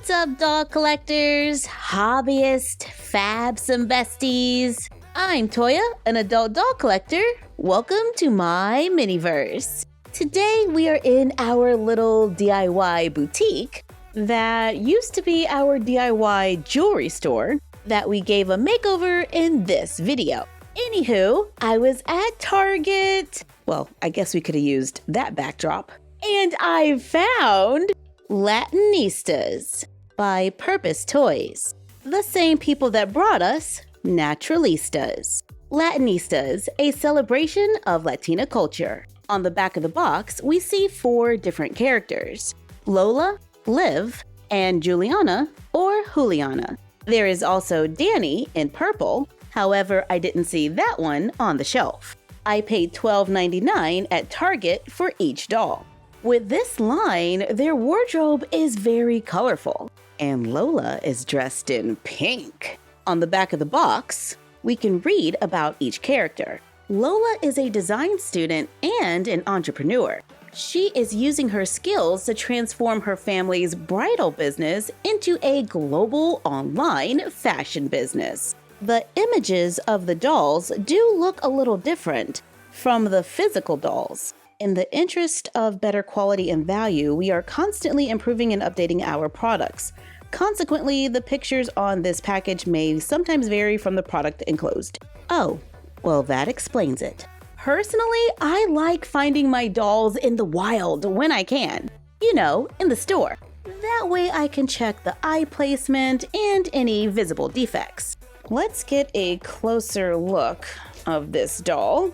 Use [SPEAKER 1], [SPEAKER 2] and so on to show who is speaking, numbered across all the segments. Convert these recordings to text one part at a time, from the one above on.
[SPEAKER 1] What's up, doll collectors, hobbyists, fabs, and besties? I'm Toya, an adult doll collector. Welcome to my miniverse. Today we are in our little DIY boutique that used to be our DIY jewelry store that we gave a makeover in this video. Anywho, I was at Target. Well, I guess we could have used that backdrop. And I found Latinistas by Purpose Toys, the same people that brought us Naturalistas. Latinistas, a celebration of Latina culture. On the back of the box, we see 4 different characters: Lola, Liv, and Juliana or Juliana. There is also Danny in purple, however, I didn't see that one on the shelf. I paid $12.99 at Target for each doll. With this line, their wardrobe is very colorful, and Lola is dressed in pink. On the back of the box, we can read about each character. Lola is a design student and an entrepreneur. She is using her skills to transform her family's bridal business into a global online fashion business. The images of the dolls do look a little different from the physical dolls. In the interest of better quality and value, we are constantly improving and updating our products. Consequently, the pictures on this package may sometimes vary from the product enclosed. Oh, well, that explains it. Personally, I like finding my dolls in the wild when I can. You know, in the store. That way I can check the eye placement and any visible defects. Let's get a closer look of this doll.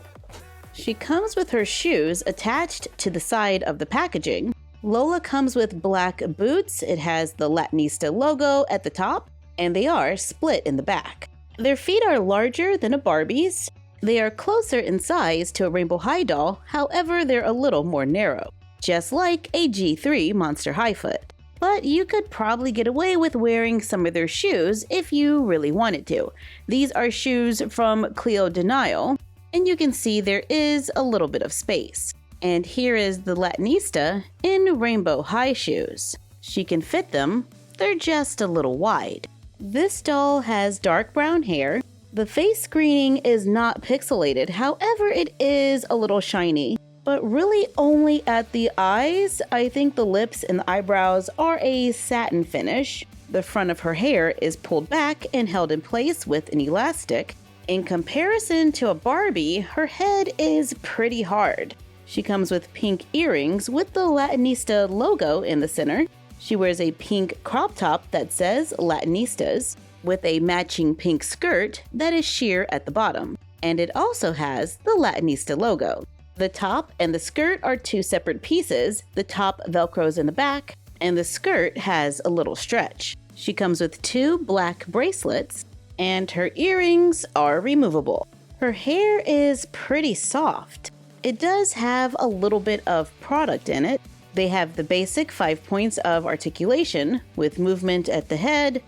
[SPEAKER 1] She comes with her shoes attached to the side of the packaging. Lola comes with black boots. It has the Latinista logo at the top, and they are split in the back. Their feet are larger than a Barbie's. They are closer in size to a Rainbow High doll, however, they're a little more narrow, just like a G3 Monster High foot. But you could probably get away with wearing some of their shoes if you really wanted to. These are shoes from Cleo Denial. And you can see there is a little bit of space. And here is the Latinista in Rainbow High shoes. She can fit them, they're just a little wide. This doll has dark brown hair. The face screening is not pixelated, however it is a little shiny, but really only at the eyes. I think the lips and the eyebrows are a satin finish. The front of her hair is pulled back and held in place with an elastic. In comparison to a Barbie, her head is pretty hard. She comes with pink earrings with the Latinista logo in the center. She wears a pink crop top that says Latinistas with a matching pink skirt that is sheer at the bottom. And it also has the Latinista logo. The top and the skirt are 2 separate pieces. The top velcros in the back, and the skirt has a little stretch. She comes with 2 black bracelets, and her earrings are removable. Her hair is pretty soft. It does have a little bit of product in it. They have the basic 5 points of articulation with movement at the head,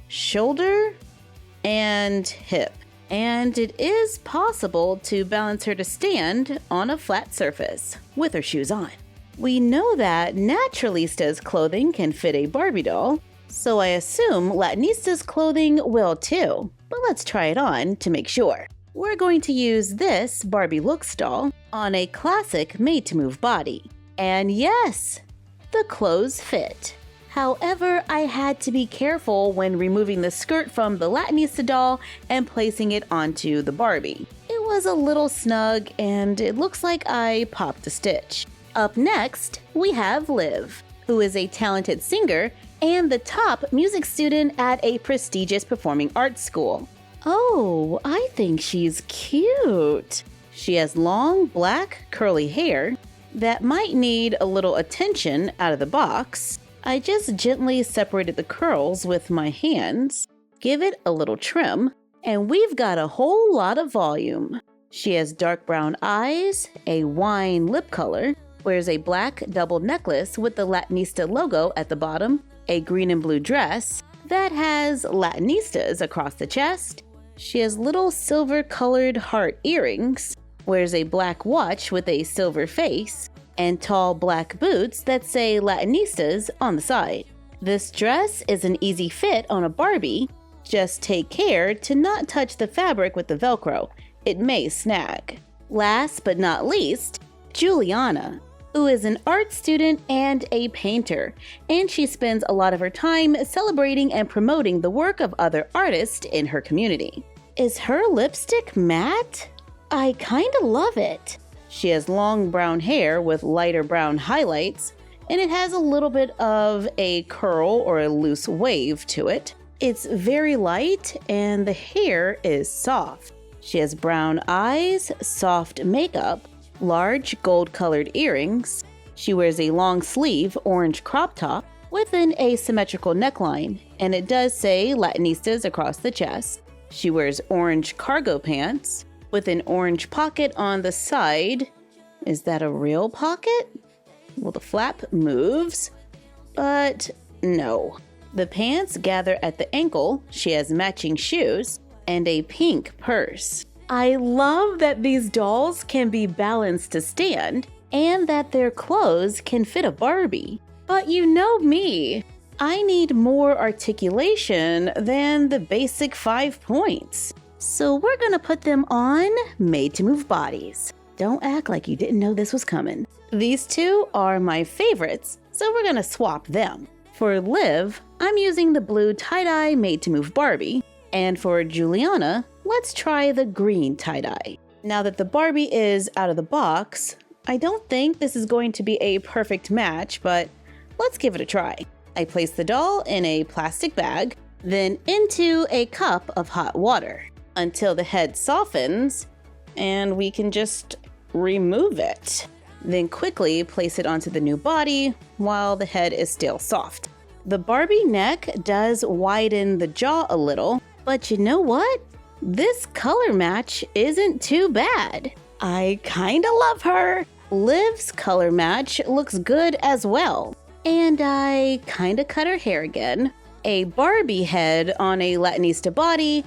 [SPEAKER 1] shoulder, and hip. And it is possible to balance her to stand on a flat surface with her shoes on. We know that Naturalista's clothing can fit a Barbie doll, so I assume Latinista's clothing will too, but let's try it on to make sure. We're going to use this Barbie Looks doll on a classic made-to-move body. And yes, the clothes fit. However, I had to be careful when removing the skirt from the Latinista doll and placing it onto the Barbie. It was a little snug and it looks like I popped a stitch. Up next, we have Liv, who is a talented singer and the top music student at a prestigious performing arts school. Oh, I think she's cute. She has long, black, curly hair that might need a little attention out of the box. I just gently separated the curls with my hands, give it a little trim, and we've got a whole lot of volume. She has dark brown eyes, a wine lip color, wears a black double necklace with the Latinista logo at the bottom, a green and blue dress that has Latinistas across the chest. She has little silver-colored heart earrings, wears a black watch with a silver face, and tall black boots that say Latinistas on the side. This dress is an easy fit on a Barbie. Just take care to not touch the fabric with the Velcro. It may snag. Last but not least, Juliana, who is an art student and a painter, and she spends a lot of her time celebrating and promoting the work of other artists in her community. Is her lipstick matte? I kinda love it. She has long brown hair with lighter brown highlights, and it has a little bit of a curl or a loose wave to it. It's very light and the hair is soft. She has brown eyes, soft makeup, large gold-colored earrings. She wears a long sleeve orange crop top with an asymmetrical neckline, and it does say Latinistas across the chest. She wears orange cargo pants with an orange pocket on the side. Is that a real pocket? Well, the flap moves, but no. The pants gather at the ankle. She has matching shoes and a pink purse. I love that these dolls can be balanced to stand and that their clothes can fit a Barbie. But you know me, I need more articulation than the basic 5 points. So we're gonna put them on Made to Move bodies. Don't act like you didn't know this was coming. These two are my favorites, so we're gonna swap them. For Liv, I'm using the blue tie-dye Made to Move Barbie, and for Juliana, let's try the green tie-dye. Now that the Barbie is out of the box, I don't think this is going to be a perfect match, but let's give it a try. I place the doll in a plastic bag, then into a cup of hot water until the head softens, and we can just remove it. Then quickly place it onto the new body while the head is still soft. The Barbie neck does widen the jaw a little, but you know what? This color match isn't too bad. I kinda love her. Liv's color match looks good as well. And I kinda cut her hair again. A Barbie head on a Latinista body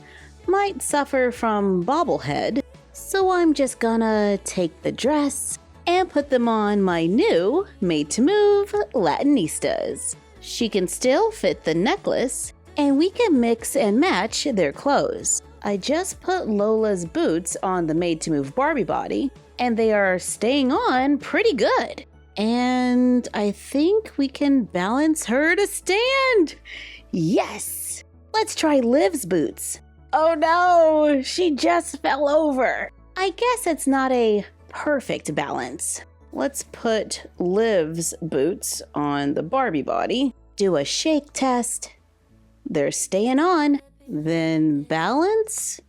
[SPEAKER 1] might suffer from bobblehead, so I'm just gonna take the dress and put them on my new Made to Move Latinistas. She can still fit the necklace, and we can mix and match their clothes. I just put Lola's boots on the Made to Move Barbie body, and they are staying on pretty good. And I think we can balance her to stand. Yes! Let's try Liv's boots. Oh no, she just fell over. I guess it's not a perfect balance. Let's put Liv's boots on the Barbie body, do a shake test. They're staying on. Then balance?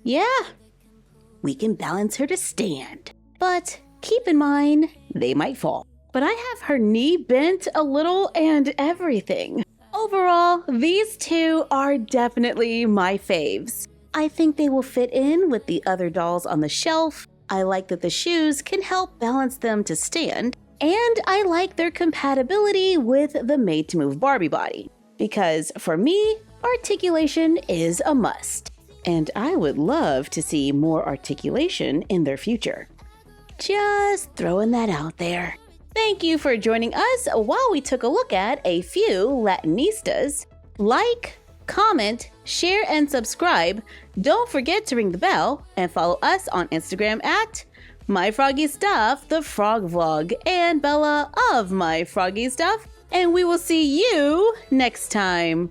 [SPEAKER 1] Yeah, we can balance her to stand. But keep in mind, they might fall. But I have her knee bent a little and everything. Overall, these two are definitely my faves. I think they will fit in with the other dolls on the shelf. I like that the shoes can help balance them to stand. And I like their compatibility with the Made to Move Barbie body. Because for me, articulation is a must. And I would love to see more articulation in their future. Just throwing that out there. Thank you for joining us while we took a look at a few Latinistas. Like, comment, share, and subscribe. Don't forget to ring the bell and follow us on Instagram at MyFroggyStuff, the Frog Vlog, and Bella of MyFroggyStuff. And we will see you next time.